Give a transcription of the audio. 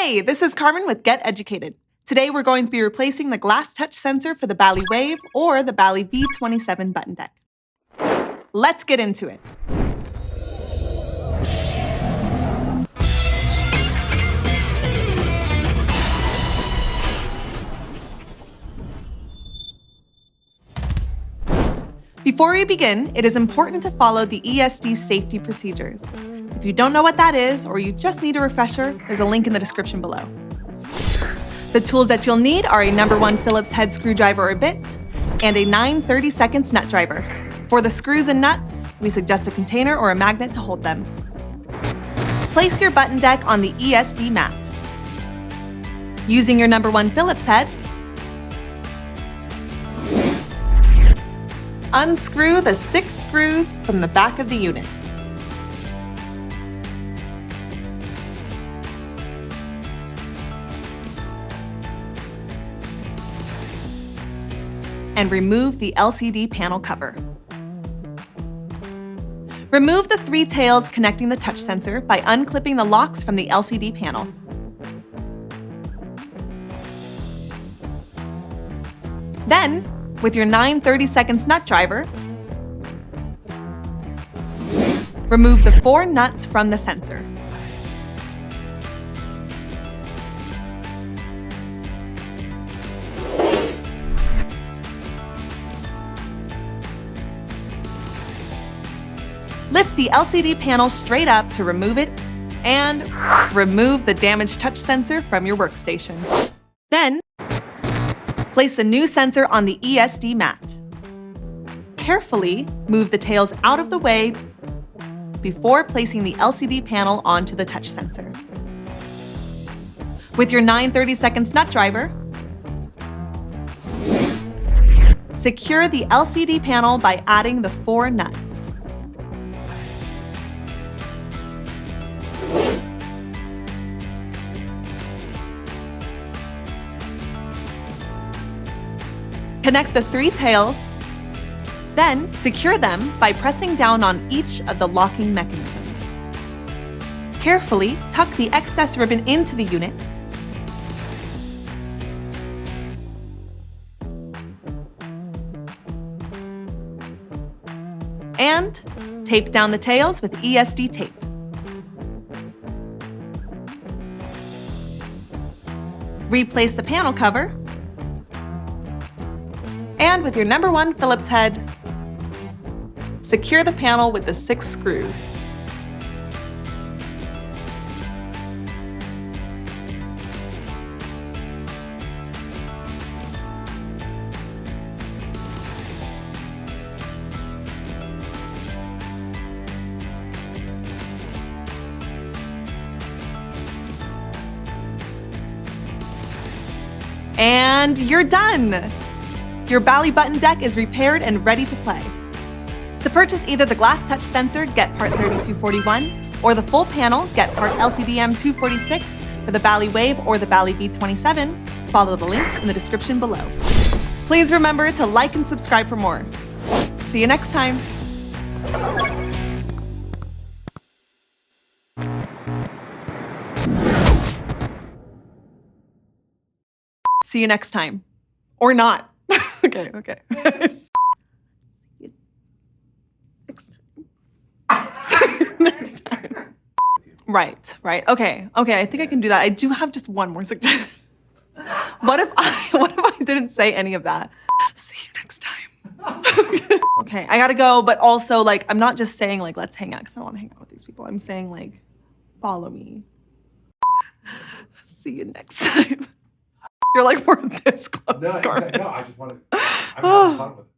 Hey, this is Carmen with Get Educated. Today we're going to be replacing the glass touch sensor for the Bally Wave or the Bally V27 button deck. Let's get into it. Before we begin, it is important to follow the ESD safety procedures. If you don't know what that is, or you just need a refresher, there's a link in the description below. The tools that you'll need are a No. 1 Phillips head screwdriver or bit, and a 9/32 nut driver. For the screws and nuts, we suggest a container or a magnet to hold them. Place your button deck on the ESD mat. Using your No. 1 Phillips head, unscrew the 6 screws from the back of the unit. And remove the LCD panel cover. Remove the 3 tails connecting the touch sensor by unclipping the locks from the LCD panel. Then, with your 9/32 nut driver, remove the 4 nuts from the sensor. Lift the LCD panel straight up to remove it, and remove the damaged touch sensor from your workstation. Then, place the new sensor on the ESD mat. Carefully move the tails out of the way before placing the LCD panel onto the touch sensor. With your 9/32 nut driver, secure the LCD panel by adding the 4 nuts. Connect the 3 tails, then secure them by pressing down on each of the locking mechanisms. Carefully tuck the excess ribbon into the unit, and tape down the tails with ESD tape. Replace the panel cover, and with your No. 1 Phillips head, secure the panel with the 6 screws. And you're done! Your Bally button deck is repaired and ready to play. To purchase either the glass touch sensor, GETT Part 3241, or the full panel, GETT Part LCDM 246 for the Bally Wave or the Bally V27, follow the links in the description below. Please remember to like and subscribe for more. See you next time. See you next time. Or not. Okay. Next time. Right. Okay, I think I can do that. I do have just one more suggestion. What if I didn't say any of that? See you next time. Okay, I gotta go, but also, like, I'm not just saying, like, let's hang out, because I don't want to hang out with these people. I'm saying, like, follow me. See you next time. You're like, we're this close, Carmen. No, I just want to, I'm having fun with it.